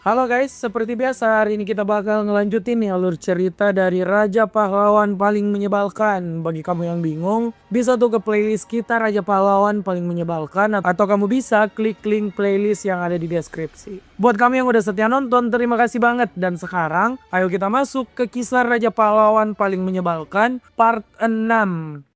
Halo guys, seperti biasa hari ini kita bakal ngelanjutin nih alur cerita dari Raja Pahlawan paling menyebalkan. Bagi kamu yang bingung, bisa tuh ke playlist kita Raja Pahlawan paling menyebalkan, atau kamu bisa klik link playlist yang ada di deskripsi. Buat kamu yang udah setia nonton, terima kasih banget. Dan sekarang, ayo kita masuk ke kisah Raja Pahlawan paling menyebalkan part 6.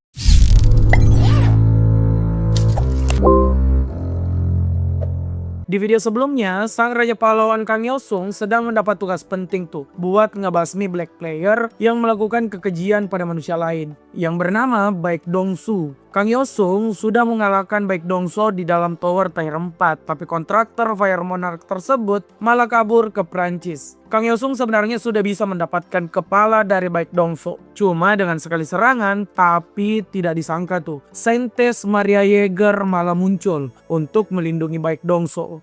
Di video sebelumnya, sang Raja Pahlawan Kang Yosung sedang mendapat tugas penting tuh buat ngebasmi Black Player yang melakukan kekejian pada manusia lain yang bernama Baek Dongsu. Kang Yosung sudah mengalahkan Baek Dongsu di dalam tower tier 4, tapi kontraktor Fire Monarch tersebut malah kabur ke Prancis. Kang Yosung sebenarnya sudah bisa mendapatkan kepala dari Baek Dongsu, cuma dengan sekali serangan, tapi tidak disangka tuh Saintes Maria Jäger malah muncul untuk melindungi Baek Dongsu.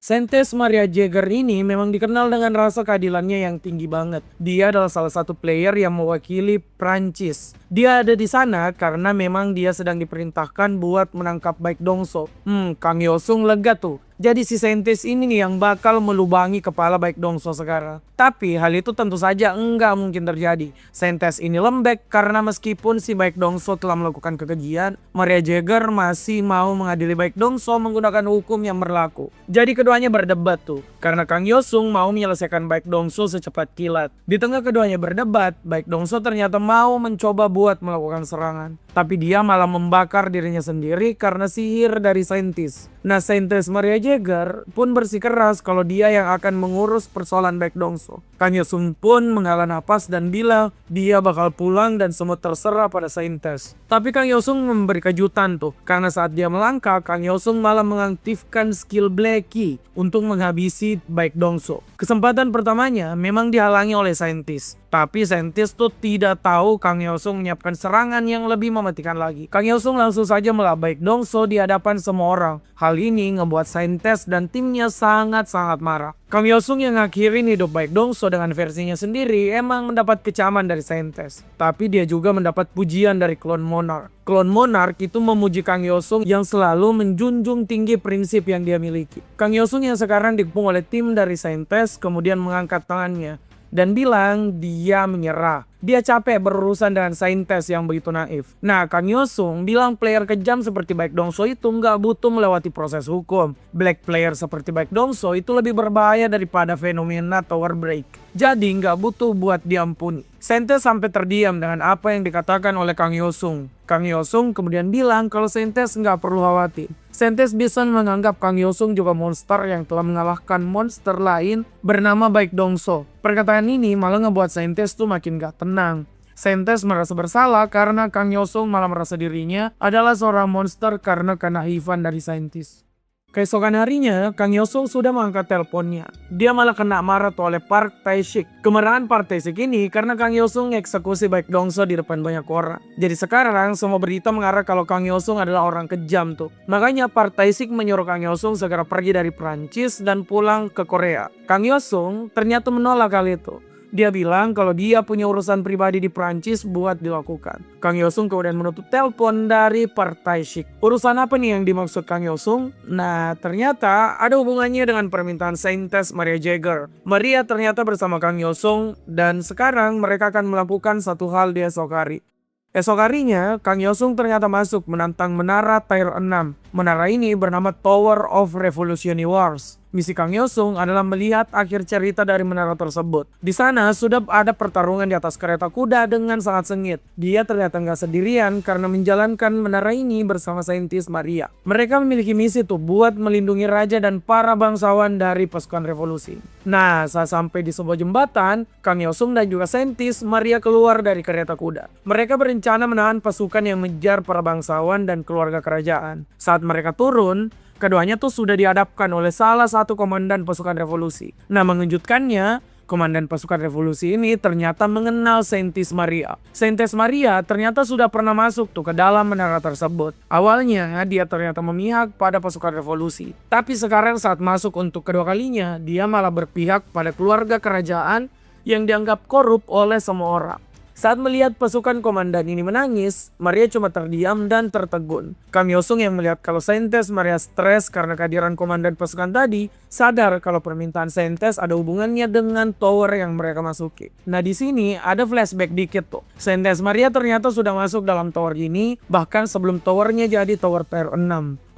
Saintes Maria Jäger ini memang dikenal dengan rasa keadilannya yang tinggi banget. Dia adalah salah satu player yang mewakili Prancis. Dia ada di sana karena memang dia sedang diperintahkan buat menangkap Baek Dongsu. Kang Yosung lega tuh. Jadi si Saintes ini nih yang bakal melubangi kepala Baek Dongsu sekarang. Tapi hal itu tentu saja enggak mungkin terjadi. Saintes ini lembek karena meskipun si Baek Dongsu telah melakukan kekejian, Maria Jäger masih mau mengadili Baek Dongsu menggunakan hukum yang berlaku. Jadi keduanya berdebat tuh. Karena Kang Yosung mau menyelesaikan Baek Dongsu secepat kilat. Di tengah keduanya berdebat, Baek Dongsu ternyata mau mencoba buat melakukan serangan. Tapi dia malah membakar dirinya sendiri karena sihir dari Saintes. Nah, Saintes Maria Jäger pun bersikeras kalau dia yang akan mengurus persoalan Baek Dongsu. Kang Yosung pun menghela napas dan bilang dia bakal pulang dan semua terserah pada Saintes. Tapi Kang Yosung memberi kejutan tuh, karena saat dia melangkah, Kang Yosung malah mengaktifkan skill Blacky untuk menghabisi Baek Dongsu. Kesempatan pertamanya memang dihalangi oleh Saintes. Tapi Saintes tuh tidak tahu Kang Yosung menyiapkan serangan yang lebih mematikan lagi. Kang Yosung langsung saja melawan Baek Dongsu di hadapan semua orang. Hal ini ngebuat Saintes dan timnya sangat-sangat marah. Kang Yosung yang ngakhirin hidup Baek Dongsu dengan versinya sendiri emang mendapat kecaman dari Saintes. Tapi dia juga mendapat pujian dari Clone Monarch. Clone Monarch itu memuji Kang Yosung yang selalu menjunjung tinggi prinsip yang dia miliki. Kang Yosung yang sekarang dikepung oleh tim dari Saintes kemudian mengangkat tangannya dan bilang dia menyerah. Dia capek berurusan dengan Saintes yang begitu naif. Nah, Kang Yosung bilang player kejam seperti Baek Dongsu itu nggak butuh melewati proses hukum. Black player seperti Baek Dongsu itu lebih berbahaya daripada fenomena tower break. Jadi nggak butuh buat diampuni. Saintes sampai terdiam dengan apa yang dikatakan oleh Kang Yosung. Kang Yosung kemudian bilang kalau Saintes nggak perlu khawatir. Saintes bisa menganggap Kang Yosung juga monster yang telah mengalahkan monster lain bernama Baek Dongsu. Perkataan ini malah ngebuat Saintes tuh makin gak tenang. Saintes merasa bersalah karena Kang Yosung malah merasa dirinya adalah seorang monster karena kenaifan dari Saintes. Keesokan harinya, Kang Yosung sudah mengangkat teleponnya. Dia malah kena marah tuh oleh Park Tae-sik. Kemarahan Park Tae-sik ini karena Kang Yosung eksekusi Baek Dongsu di depan banyak orang. Jadi sekarang semua berita mengarah kalau Kang Yosung adalah orang kejam tuh. Makanya Park Tae-sik menyuruh Kang Yosung segera pergi dari Prancis dan pulang ke Korea. Kang Yosung ternyata menolak hal itu. Dia bilang kalau dia punya urusan pribadi di Prancis buat dilakukan. Kang Yosung kemudian menutup telepon dari Park Tae-sik. Urusan apa nih yang dimaksud Kang Yosung? Nah, ternyata ada hubungannya dengan permintaan Saintes Maria Jäger. Maria ternyata bersama Kang Yosung dan sekarang mereka akan melakukan satu hal di esok hari. Esok harinya, Kang Yosung ternyata masuk menantang menara tier 6. Menara ini bernama Tower of Revolutionary Wars. Misi Kang Yosung adalah melihat akhir cerita dari menara tersebut. Di sana sudah ada pertarungan di atas kereta kuda dengan sangat sengit. Dia ternyata nggak sendirian karena menjalankan menara ini bersama Saintes Maria. Mereka memiliki misi tuh buat melindungi raja dan para bangsawan dari pasukan revolusi. Nah, saat sampai di sebuah jembatan, Kang Yosung dan juga Saintes Maria keluar dari kereta kuda. Mereka berencana menahan pasukan yang mengejar para bangsawan dan keluarga kerajaan. Saat mereka turun, keduanya tuh sudah dihadapkan oleh salah satu komandan pasukan revolusi. Nah, mengejutkannya, komandan pasukan revolusi ini ternyata mengenal Saintes Maria. Saintes Maria ternyata sudah pernah masuk tuh ke dalam menara tersebut. Awalnya dia ternyata memihak pada pasukan revolusi. Tapi sekarang saat masuk untuk kedua kalinya, dia malah berpihak pada keluarga kerajaan yang dianggap korup oleh semua orang. Saat melihat pasukan komandan ini menangis, Maria cuma terdiam dan tertegun. Kang Yosung yang melihat kalau Saintes Maria stres karena kehadiran komandan pasukan tadi, sadar kalau permintaan Saintes ada hubungannya dengan tower yang mereka masuki. Nah di sini ada flashback dikit tuh. Saintes Maria ternyata sudah masuk dalam tower ini, bahkan sebelum towernya jadi tower tier 6.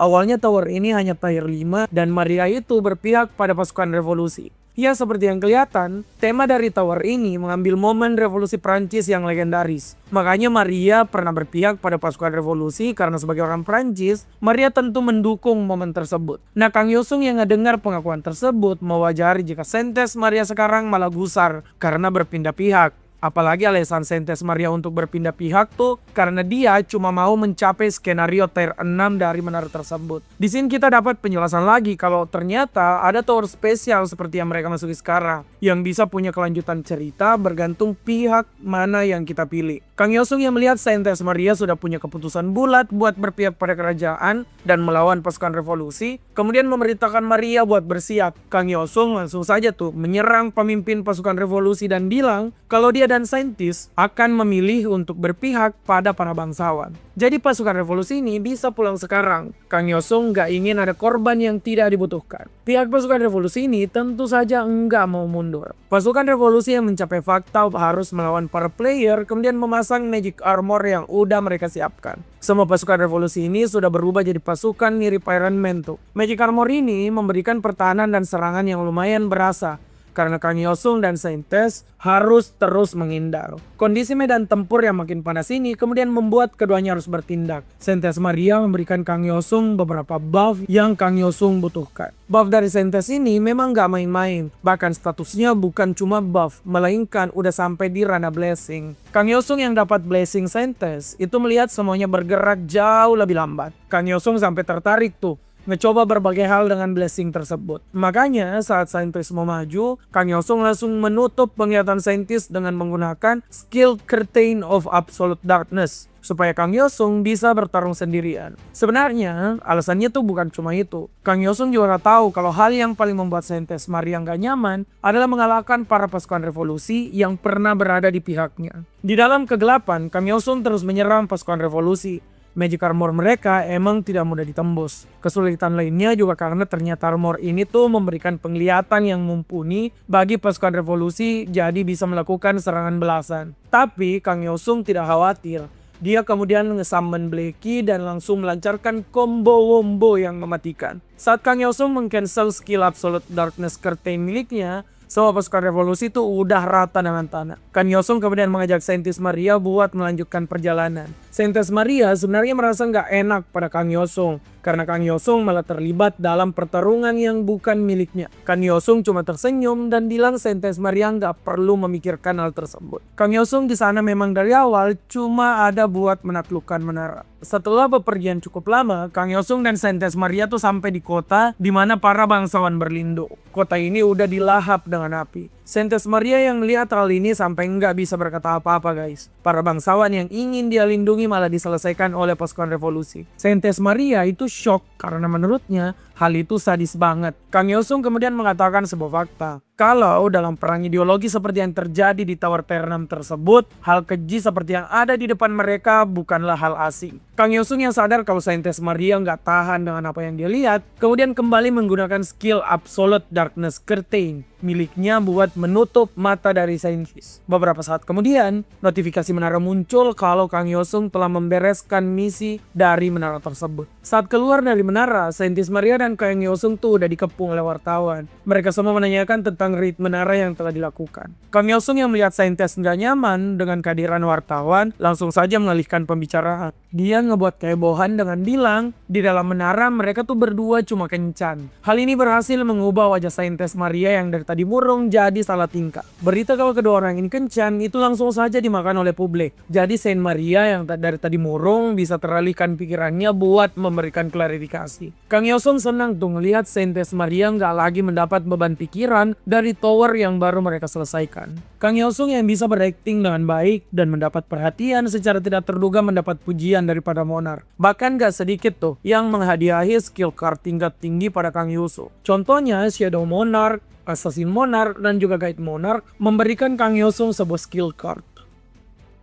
Awalnya tower ini hanya tier 5 dan Maria itu berpihak pada pasukan revolusi. Ya seperti yang kelihatan, tema dari tower ini mengambil momen revolusi Prancis yang legendaris. Makanya Maria pernah berpihak pada pasukan revolusi karena sebagai orang Prancis, Maria tentu mendukung momen tersebut. Nah Kang Yosung yang ngedengar pengakuan tersebut mewajari jika Saintes Maria sekarang malah gusar karena berpindah pihak. Apalagi alasan Saintes Maria untuk berpindah pihak tuh karena dia cuma mau mencapai skenario tier 6 dari menara tersebut. Di sini kita dapat penjelasan lagi kalau ternyata ada tower spesial seperti yang mereka masuki sekarang yang bisa punya kelanjutan cerita bergantung pihak mana yang kita pilih. Kang Yosung yang melihat Saintes Maria sudah punya keputusan bulat buat berpihak pada kerajaan dan melawan pasukan revolusi, kemudian memerintahkan Maria buat bersiap. Kang Yosung langsung saja tuh menyerang pemimpin pasukan revolusi dan bilang kalau dia dan saintis akan memilih untuk berpihak pada para bangsawan. Jadi pasukan revolusi ini bisa pulang sekarang. Kang Yosung gak ingin ada korban yang tidak dibutuhkan. Pihak pasukan revolusi ini tentu saja enggak mau mundur. Pasukan revolusi yang mencapai fakta harus melawan para player kemudian memasang magic armor yang udah mereka siapkan. Semua pasukan revolusi ini sudah berubah jadi pasukan mirip Iron Man tuh. Magic armor ini memberikan pertahanan dan serangan yang lumayan berasa. Karena Kang Yosung dan Saintes harus terus menghindar. Kondisi medan tempur yang makin panas ini kemudian membuat keduanya harus bertindak. Saintes Maria memberikan Kang Yosung beberapa buff yang Kang Yosung butuhkan. Buff dari Saintes ini memang gak main-main. Bahkan statusnya bukan cuma buff, melainkan udah sampai di ranah blessing. Kang Yosung yang dapat blessing Saintes itu melihat semuanya bergerak jauh lebih lambat. Kang Yosung sampai tertarik tuh ngecoba berbagai hal dengan blessing tersebut. Makanya saat saintis mau maju, Kang Yosung langsung menutup penglihatan saintis dengan menggunakan skill Curtain of Absolute Darkness supaya Kang Yosung bisa bertarung sendirian. Sebenarnya alasannya tuh bukan cuma itu. Kang Yosung juga tahu kalau hal yang paling membuat Saintes Maria gak nyaman adalah mengalahkan para pasukan revolusi yang pernah berada di pihaknya. Di dalam kegelapan, Kang Yosung terus menyerang pasukan revolusi. Magic armor mereka emang tidak mudah ditembus. Kesulitan lainnya juga karena ternyata armor ini tuh memberikan penglihatan yang mumpuni bagi pasukan revolusi jadi bisa melakukan serangan belasan. Tapi Kang Yosung tidak khawatir. Dia kemudian nge-summon Blacky dan langsung melancarkan combo wombo yang mematikan. Saat Kang Yosung meng-cancel skill Absolute Darkness Curtain miliknya, semua pasukan revolusi itu udah rata dengan tanah. Kang Yosung kemudian mengajak Saintes Maria buat melanjutkan perjalanan. Saintes Maria sebenarnya merasa nggak enak pada Kang Yosung karena Kang Yosung malah terlibat dalam pertarungan yang bukan miliknya. Kang Yosung cuma tersenyum dan bilang Saintes Maria nggak perlu memikirkan hal tersebut. Kang Yosung di sana memang dari awal cuma ada buat menaklukkan menara. Setelah bepergian cukup lama, Kang Yosung dan Saintes Maria tuh sampai di kota di mana para bangsawan berlindung. Kota ini udah dilahap dengan api. Saintes Maria yang melihat hal ini sampai nggak bisa berkata apa-apa guys. Para bangsawan yang ingin dia lindungi malah diselesaikan oleh pasukan revolusi. Saintes Maria itu shock karena menurutnya hal itu sadis banget. Kang Yosung kemudian mengatakan sebuah fakta. Kalau dalam perang ideologi seperti yang terjadi di Tower Tier 6 tersebut, hal keji seperti yang ada di depan mereka bukanlah hal asing. Kang Yosung yang sadar kalau Saintes Maria nggak tahan dengan apa yang dia lihat, kemudian kembali menggunakan skill Absolute Darkness Curtain miliknya buat menutup mata dari saintis. Beberapa saat kemudian, notifikasi menara muncul kalau Kang Yosung telah membereskan misi dari menara tersebut. Saat keluar dari menara, Saintis Maria dan Kang Yosung tuh udah dikepung oleh wartawan. Mereka semua menanyakan tentang raid menara yang telah dilakukan. Kang Yosung yang melihat saintis nggak nyaman dengan kehadiran wartawan, langsung saja mengalihkan pembicaraan. Dia ngebuat kehebohan dengan bilang, di dalam menara mereka tuh berdua cuma kencan. Hal ini berhasil mengubah wajah Saintis Maria yang dari tadi murung jadi salah tingkah. Berita kalau kedua orang ini kencan itu langsung saja dimakan oleh publik. Jadi Saint Maria yang dari tadi murung bisa teralihkan pikirannya buat memberikan klarifikasi. Kang Yosung senang tuh ngelihat Saintis Maria nggak lagi mendapat beban pikiran dari tower yang baru mereka selesaikan. Kang Yosung yang bisa berakting dengan baik dan mendapat perhatian secara tidak terduga mendapat pujian daripada Monarch. Bahkan gak sedikit tuh yang menghadiahi skill card tingkat tinggi pada Kang Yosung. Contohnya Shadow Monarch, Assassin Monarch, dan juga Guide Monarch memberikan Kang Yosung sebuah skill card.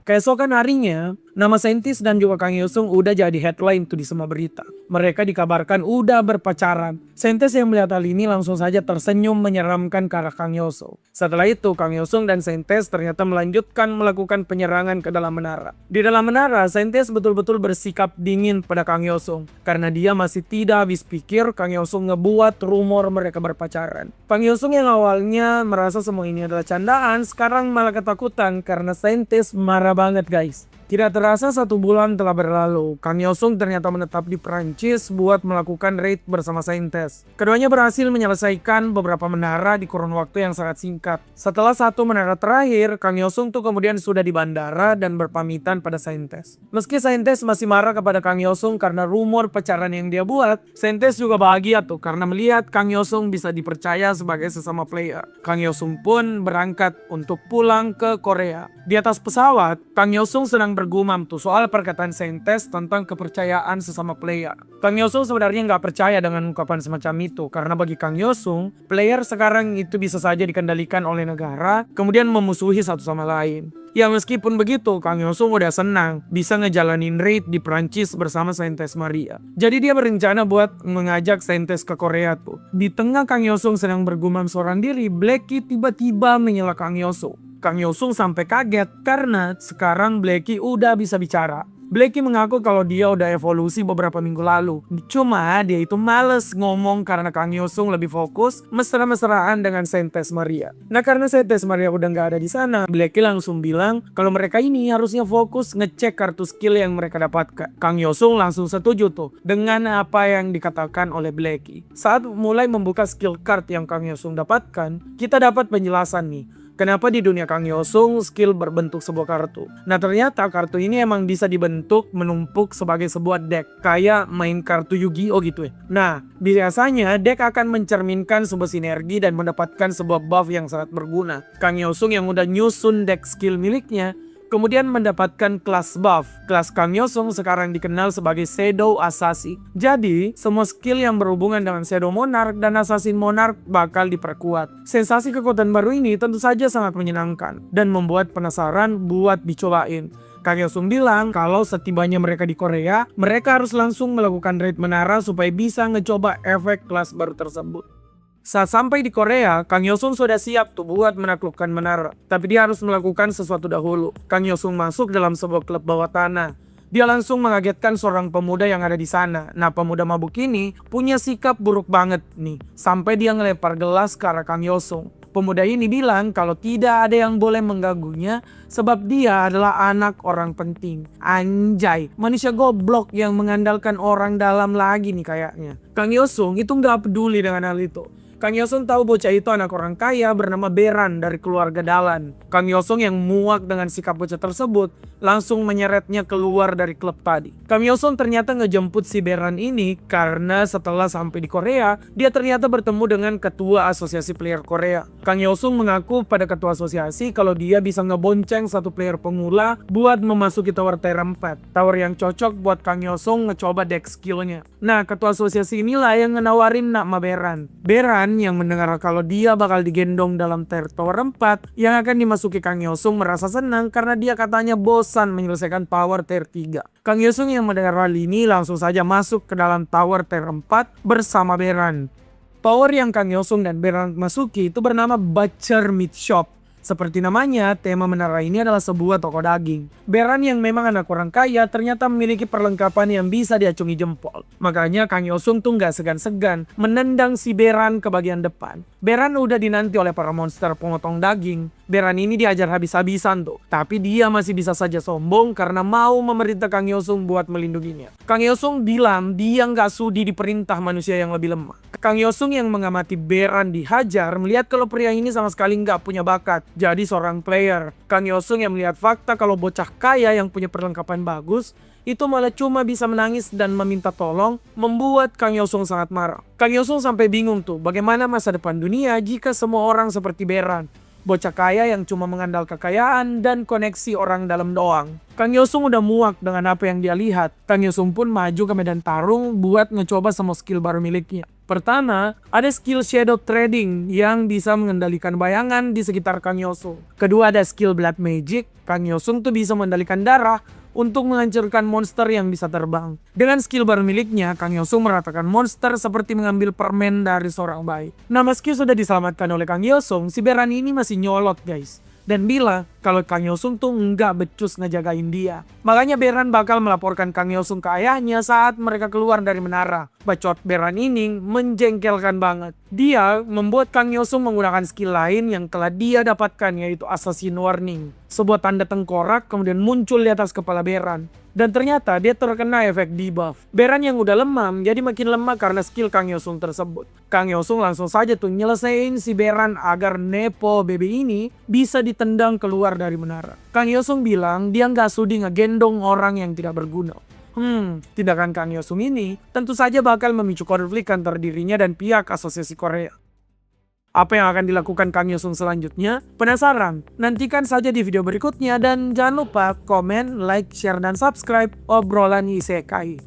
Keesokan harinya, nama Saintis dan juga Kang Yosung udah jadi headline tuh di semua berita. Mereka dikabarkan udah berpacaran. Saintis yang melihat hal ini langsung saja tersenyum menyeramkan ke arah Kang Yosung. Setelah itu, Kang Yosung dan Saintis ternyata melanjutkan melakukan penyerangan ke dalam menara. Di dalam menara, Saintis betul-betul bersikap dingin pada Kang Yosung karena dia masih tidak habis pikir Kang Yosung ngebuat rumor mereka berpacaran. Kang Yosung yang awalnya merasa semua ini adalah candaan, sekarang malah ketakutan karena Saintis marah banget guys. Tidak terasa 1 bulan telah berlalu, Kang Yosung ternyata menetap di Prancis buat melakukan raid bersama Saintis. Keduanya berhasil menyelesaikan beberapa menara di kurun waktu yang sangat singkat. Setelah 1 menara terakhir, Kang Yosung tuh kemudian sudah di bandara dan berpamitan pada Saintis. Meski Saintis masih marah kepada Kang Yosung karena rumor pacaran yang dia buat, Saintis juga bahagia tuh karena melihat Kang Yosung bisa dipercaya sebagai sesama player. Kang Yosung pun berangkat untuk pulang ke Korea. Di atas pesawat, Kang Yosung sedang bergumam tuh soal perkataan Saintis tentang kepercayaan sesama player. Kang Yosung sebenarnya nggak percaya dengan ungkapan semacam itu karena bagi Kang Yosung, player sekarang itu bisa saja dikendalikan oleh negara kemudian memusuhi satu sama lain. Ya meskipun begitu, Kang Yosung udah senang bisa ngejalanin raid di Prancis bersama Saintis Maria. Jadi dia berencana buat mengajak Saintis ke Korea tuh. Di tengah Kang Yosung sedang bergumam seorang diri, Blacky tiba-tiba menyela Kang Yosung. Kang Yosung sampai kaget karena sekarang Blacky udah bisa bicara. Blacky mengaku kalau dia udah evolusi beberapa minggu lalu. Cuma dia itu males ngomong karena Kang Yosung lebih fokus mesra-mesraan dengan Saintis Maria. Nah karena Saintis Maria udah nggak ada di sana, Blacky langsung bilang kalau mereka ini harusnya fokus ngecek kartu skill yang mereka dapatkan. Kang Yosung langsung setuju tuh dengan apa yang dikatakan oleh Blacky. Saat mulai membuka skill card yang Kang Yosung dapatkan, kita dapat penjelasan nih. Kenapa di dunia Kang Yosung skill berbentuk sebuah kartu. Nah ternyata kartu ini emang bisa dibentuk menumpuk sebagai sebuah deck. Kayak main kartu Yu-Gi-Oh gitu ya. Nah biasanya deck akan mencerminkan sebuah sinergi dan mendapatkan sebuah buff yang sangat berguna. Kang Yosung yang udah nyusun deck skill miliknya kemudian mendapatkan kelas buff. Kelas Kang Yosung sekarang dikenal sebagai Shadow Assassin. Jadi, semua skill yang berhubungan dengan Shadow Monarch dan Assassin Monarch bakal diperkuat. Sensasi kekuatan baru ini tentu saja sangat menyenangkan dan membuat penasaran buat dicobain. Kang Yosung bilang kalau setibanya mereka di Korea, mereka harus langsung melakukan raid menara supaya bisa ngecoba efek kelas baru tersebut. Saat sampai di Korea, Kang Yosung sudah siap tuh buat menaklukkan menara. Tapi dia harus melakukan sesuatu dahulu. Kang Yosung masuk dalam sebuah klub bawah tanah. Dia langsung mengagetkan seorang pemuda yang ada di sana. Nah pemuda mabuk ini punya sikap buruk banget nih. Sampai dia ngelempar gelas ke arah Kang Yosung. Pemuda ini bilang kalau tidak ada yang boleh mengganggunya sebab dia adalah anak orang penting. Anjay, manusia goblok yang mengandalkan orang dalam lagi nih kayaknya. Kang Yosung itu nggak peduli dengan hal itu. Kang Yosung tahu bocah itu anak orang kaya bernama Beran dari keluarga Dalan. Kang Yosung yang muak dengan sikap bocah tersebut langsung menyeretnya keluar dari klub tadi. Kang Yosung ternyata ngejemput si Beran ini karena setelah sampai di Korea, dia ternyata bertemu dengan ketua asosiasi player Korea. Kang Yosung mengaku pada ketua asosiasi kalau dia bisa ngebonceng satu player pemula buat memasuki tower tier 4. Tower yang cocok buat Kang Yosung ngecoba deck skillnya. Nah, ketua asosiasi inilah yang ngenawarin nama Beran. Beran yang mendengar kalau dia bakal digendong dalam tier tower 4 yang akan dimasuki Kang Yosung merasa senang karena dia katanya bosan menyelesaikan power tier 3. Kang Yosung yang mendengar hal ini langsung saja masuk ke dalam tower tier 4 bersama Beran. Tower yang Kang Yosung dan Beran masuki itu bernama Butcher Meat Shop. Seperti namanya, tema menara ini adalah sebuah toko daging. Beran yang memang anak orang kaya ternyata memiliki perlengkapan yang bisa diacungi jempol. Makanya Kang Yosung tuh gak segan-segan menendang si Beran ke bagian depan. Beran udah dinanti oleh para monster pemotong daging. Beran ini diajar habis-habisan tuh. Tapi dia masih bisa saja sombong karena mau memerintah Kang Yosung buat melindunginya. Kang Yosung bilang dia gak sudi diperintah manusia yang lebih lemah. Kang Yosung yang mengamati Beran dihajar melihat kalau pria ini sama sekali gak punya bakat jadi seorang player. Kang Yosung yang melihat fakta kalau bocah kaya yang punya perlengkapan bagus itu malah cuma bisa menangis dan meminta tolong membuat Kang Yosung sangat marah. Kang Yosung sampai bingung tuh bagaimana masa depan dunia jika semua orang seperti Beran. Bocah kaya yang cuma mengandalkan kekayaan dan koneksi orang dalam doang. Kang Yosung udah muak dengan apa yang dia lihat. Kang Yosung pun maju ke medan tarung buat ngecoba semua skill baru miliknya. Pertama, ada skill shadow trading yang bisa mengendalikan bayangan di sekitar Kang Yosung. Kedua, ada skill blood magic. Kang Yosung tuh bisa mengendalikan darah untuk menghancurkan monster yang bisa terbang. Dengan skill baru miliknya, Kang Yosung meratakan monster seperti mengambil permen dari seorang bayi. Nah, meski sudah diselamatkan oleh Kang Yosung, si Beran ini masih nyolot guys. Dan bilang kalau Kang Yosung tuh nggak becus ngejagain dia. Makanya Beran bakal melaporkan Kang Yosung ke ayahnya saat mereka keluar dari menara. Bacot Beran ini menjengkelkan banget. Dia membuat Kang Yosung menggunakan skill lain yang telah dia dapatkan, yaitu Assassin Warning. Sebuah tanda tengkorak kemudian muncul di atas kepala Beran. Dan ternyata dia terkena efek debuff. Beran yang udah lemah jadi makin lemah karena skill Kang Yosung tersebut. Kang Yosung langsung saja tuh nyelesain si Beran agar Nepo BB ini bisa ditendang keluar dari menara. Kang Yosung bilang dia nggak sudi ngegendong orang yang tidak berguna. Tindakan Kang Yosung ini tentu saja bakal memicu konflik antar dirinya dan pihak Asosiasi Korea. Apa yang akan dilakukan Kang Yosung selanjutnya? Penasaran? Nantikan saja di video berikutnya dan jangan lupa komen, like, share, dan subscribe obrolan isekai.